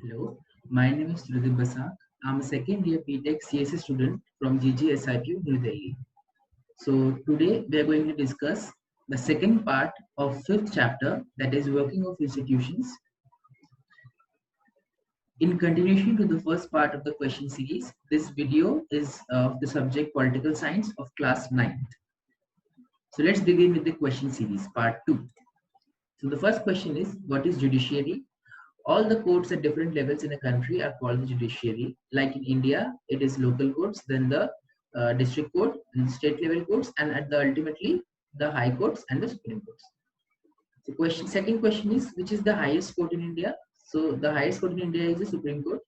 Hello, my name is Rudhi Basak. I'm a second year BTech CSE student from GGSIT, New Delhi. So today we are going to discuss the second part of fifth chapter, that is working of institutions. In continuation to the first part of the question series, this video is of the subject political science of class 9th. So let's begin with the question series part 2. So the first question is, what is judiciary? All the courts at different levels in a country are called the judiciary. Like in India, it is local courts, then the district court, and state level courts, and at the ultimately the high courts and the supreme courts. The second question is, which is the highest court in India? So the highest court in India is the Supreme Court.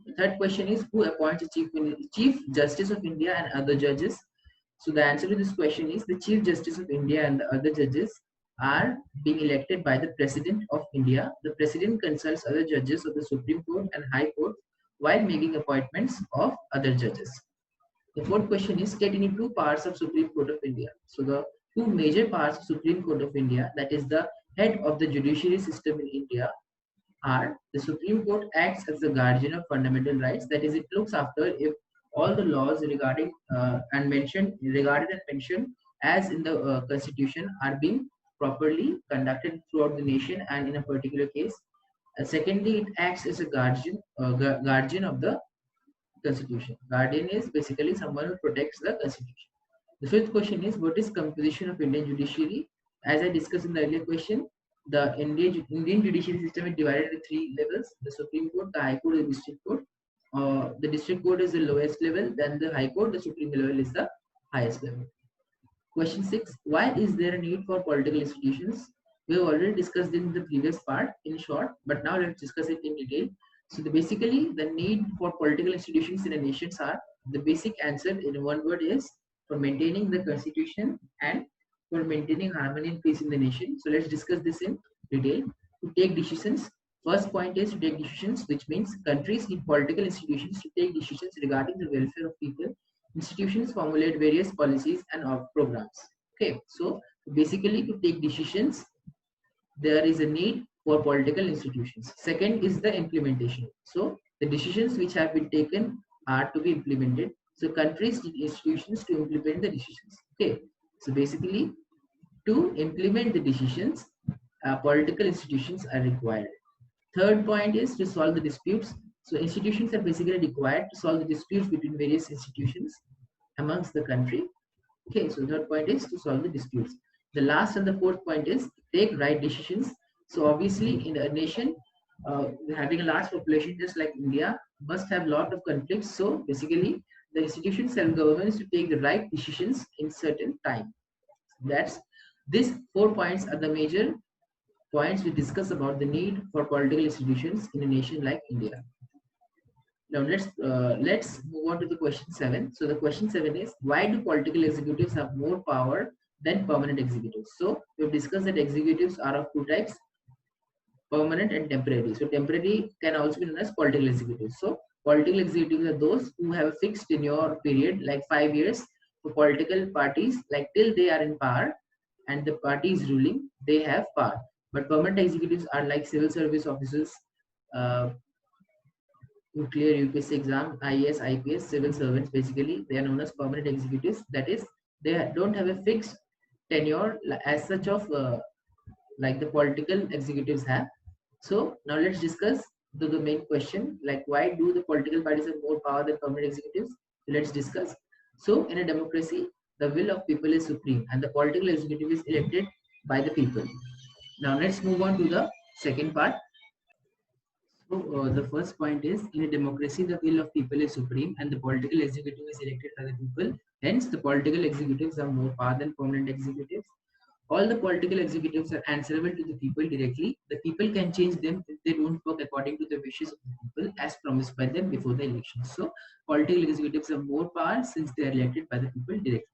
The third question is, who appoints the Chief Justice of India and other judges? So the answer to this question is, the Chief Justice of India and the other judges are being elected by the President of India. The President consults other judges of the Supreme Court and High Court while making appointments of other judges. The fourth question is, state any two parts of Supreme Court of India. So the two major parts of Supreme Court of India, that is the head of the judiciary system in India, are the Supreme Court acts as the guardian of fundamental rights. That is, it looks after if all the laws regarding regarded and mentioned as in the Constitution are being properly conducted throughout the nation and in a particular case. Secondly, it acts as a guardian of the Constitution. Guardian is basically someone who protects the Constitution. The fifth question is, what is composition of Indian judiciary? As I discussed in the earlier question, the Indian judiciary system is divided into three levels: the Supreme Court, the High Court, and the District Court. The District Court is the lowest level, then the High Court, the Supreme level is the highest level. Question 6. Why is there a need for political institutions? We have already discussed in the previous part in short, but now let's discuss it in detail. So basically the need for political institutions in a nation are, the basic answer in one word is, for maintaining the constitution and for maintaining harmony and peace in the nation. So let's discuss this in detail. To take decisions, first point is to take decisions, which means countries need political institutions to take decisions regarding the welfare of people. Institutions formulate various policies and programs. Okay, so basically to take decisions, there is a need for political institutions. Second is the implementation. So the decisions which have been taken are to be implemented. So countries need institutions to implement the decisions. Okay, so basically to implement the decisions, political institutions are required. Third point is to solve the disputes. So institutions are basically required to solve the disputes between various institutions amongst the country. Okay, so the third point is to solve the disputes. The last and the fourth point is take right decisions. So obviously in a nation having a large population just like India must have a lot of conflicts. So basically the institutions and governments to take the right decisions in certain time. That's these 4 points are the major points we discuss about the need for political institutions in a nation like India. Now let's move on to the question 7. So the question 7 is, why do political executives have more power than permanent executives? So we've discussed that executives are of two types: permanent and temporary. So temporary can also be known as political executives. So political executives are those who have a fixed tenure period, like 5 years. For political parties, like till they are in power and the party is ruling, they have power. But permanent executives are like civil service officers who clear UPSC exam, IAS, IPS, civil servants. Basically, they are known as permanent executives. That is, they don't have a fixed tenure as such of like the political executives have. So now let's discuss the main question, like why do the political parties have more power than permanent executives? Let's discuss. So in a democracy, the will of people is supreme and the political executive is elected by the people. Now let's move on to the second part. So the first point is, in a democracy, the will of people is supreme and the political executive is elected by the people. Hence, the political executives have more power than permanent executives. All the political executives are answerable to the people directly. The people can change them if they don't work according to the wishes of the people as promised by them before the election. So, political executives have more power since they are elected by the people directly.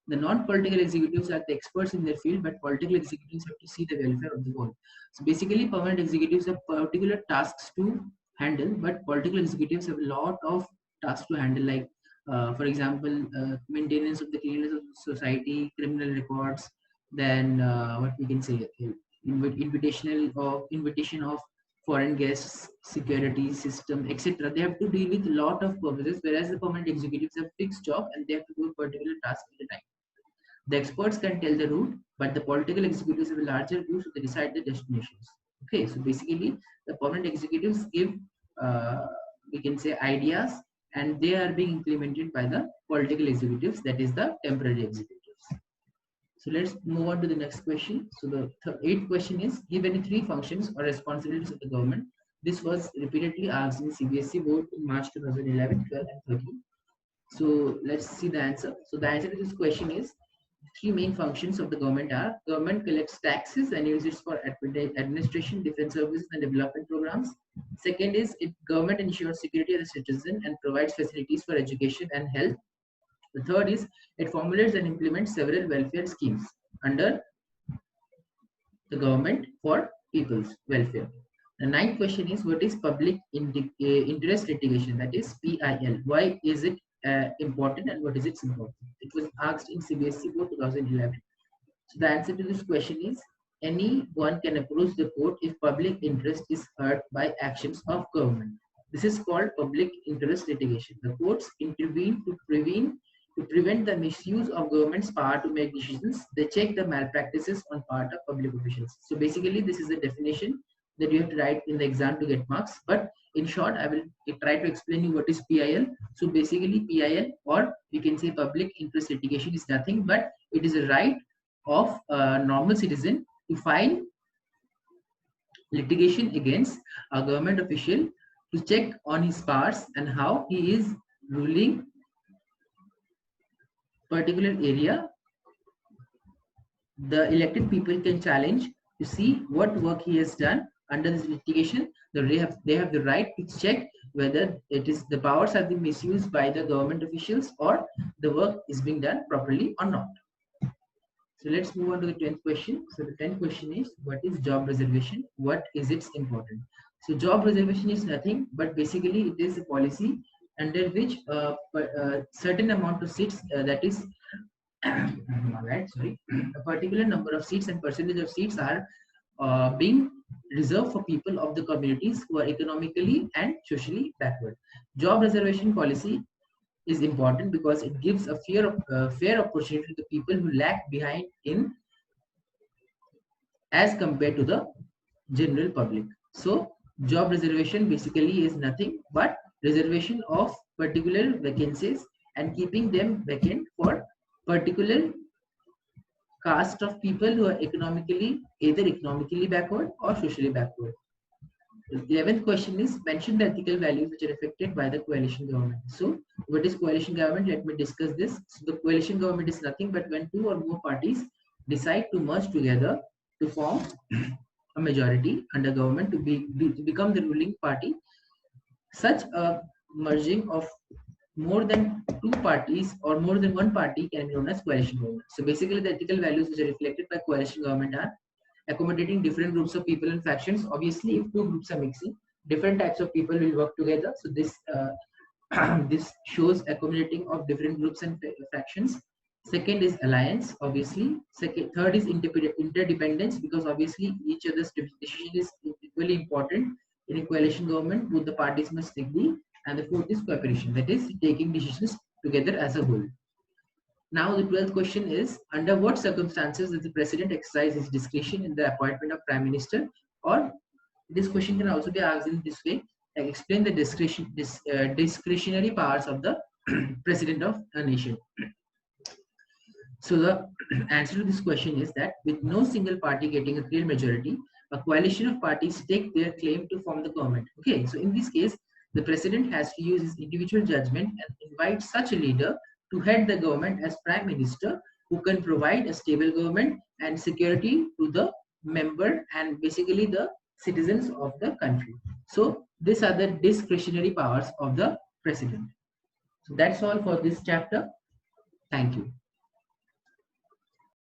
The non-political executives are the experts in their field, but political executives have to see the welfare of the whole. So basically, permanent executives have particular tasks to handle, but political executives have a lot of tasks to handle, like, for example, maintenance of the cleanliness of society, criminal records, then what we can say, invitation of foreign guests, security system, etc. They have to deal with a lot of purposes, whereas the permanent executives have fixed job and they have to do a particular task at a time. The experts can tell the route, but the political executives have a larger view, so they decide the destinations. Okay, so basically, the permanent executives give, we can say, ideas, and they are being implemented by the political executives, that is the temporary executives. So let's move on to the next question. So the eighth question is, give any three functions or responsibilities of the government. This was repeatedly asked in CBSE board in March 2011, 12, and 13. So let's see the answer. So the answer to this question is, three main functions of the government are: government collects taxes and uses it for administration, defense services, and development programs. Second is, government ensures security of the citizen and provides facilities for education and health. The third is, it formulates and implements several welfare schemes under the government for people's welfare. The ninth question is, what is public interest litigation, that is PIL? Why is it important and what is its importance? It was asked in CBSE board 2011. So the answer to this question is, anyone can approach the court if public interest is hurt by actions of government. This is called public interest litigation. The courts intervene to prevent the misuse of government's power to make decisions. They check the malpractices on part of public officials. So basically, this is the definition that you have to write in the exam to get marks. But in short, I will try to explain you what is PIL. So basically, PIL, or we can say public interest litigation, is nothing but it is a right of a normal citizen to file litigation against a government official to check on his powers and how he is ruling particular area. The elected people can challenge to see what work he has done under this litigation. They have the right to check whether it is the powers are being misused by the government officials or the work is being done properly or not. So let's move on to the 10th question. So the 10th question is, what is job reservation? What is its importance? So job reservation is nothing but basically it is a policy under which a certain amount of seats, that is a particular number of seats and percentage of seats are being reserved for people of the communities who are economically and socially backward. Job reservation policy is important because it gives a fair opportunity to the people who lag behind in as compared to the general public. So job reservation basically is nothing but reservation of particular vacancies and keeping them vacant for particular caste of people who are either economically backward or socially backward. The 11th question is, mention the ethical values which are affected by the coalition government. So what is coalition government? Let me discuss this. So the coalition government is nothing but when two or more parties decide to merge together to form a majority under government to become the ruling party. Such a merging of more than two parties or more than one party can be known as coalition government. So basically the ethical values which are reflected by coalition government are accommodating different groups of people and factions. Obviously, if two groups are mixing, different types of people will work together. So this this shows accommodating of different groups and factions. Second is alliance, obviously. Third is interdependence, because obviously each other's decision is equally important. In a coalition government, both the parties must agree. And the fourth is cooperation, that is taking decisions together as a whole. Now the 12th question is, under what circumstances does the president exercise his discretion in the appointment of prime minister? Or this question can also be asked in this way, like explain the discretionary powers of the president of a nation. So the answer to this question is that with no single party getting a clear majority, a coalition of parties take their claim to form the government. Okay, so in this case, the president has to use his individual judgment and invite such a leader to head the government as prime minister, who can provide a stable government and security to the member and basically the citizens of the country. So these are the discretionary powers of the president. So that's all for this chapter. Thank you.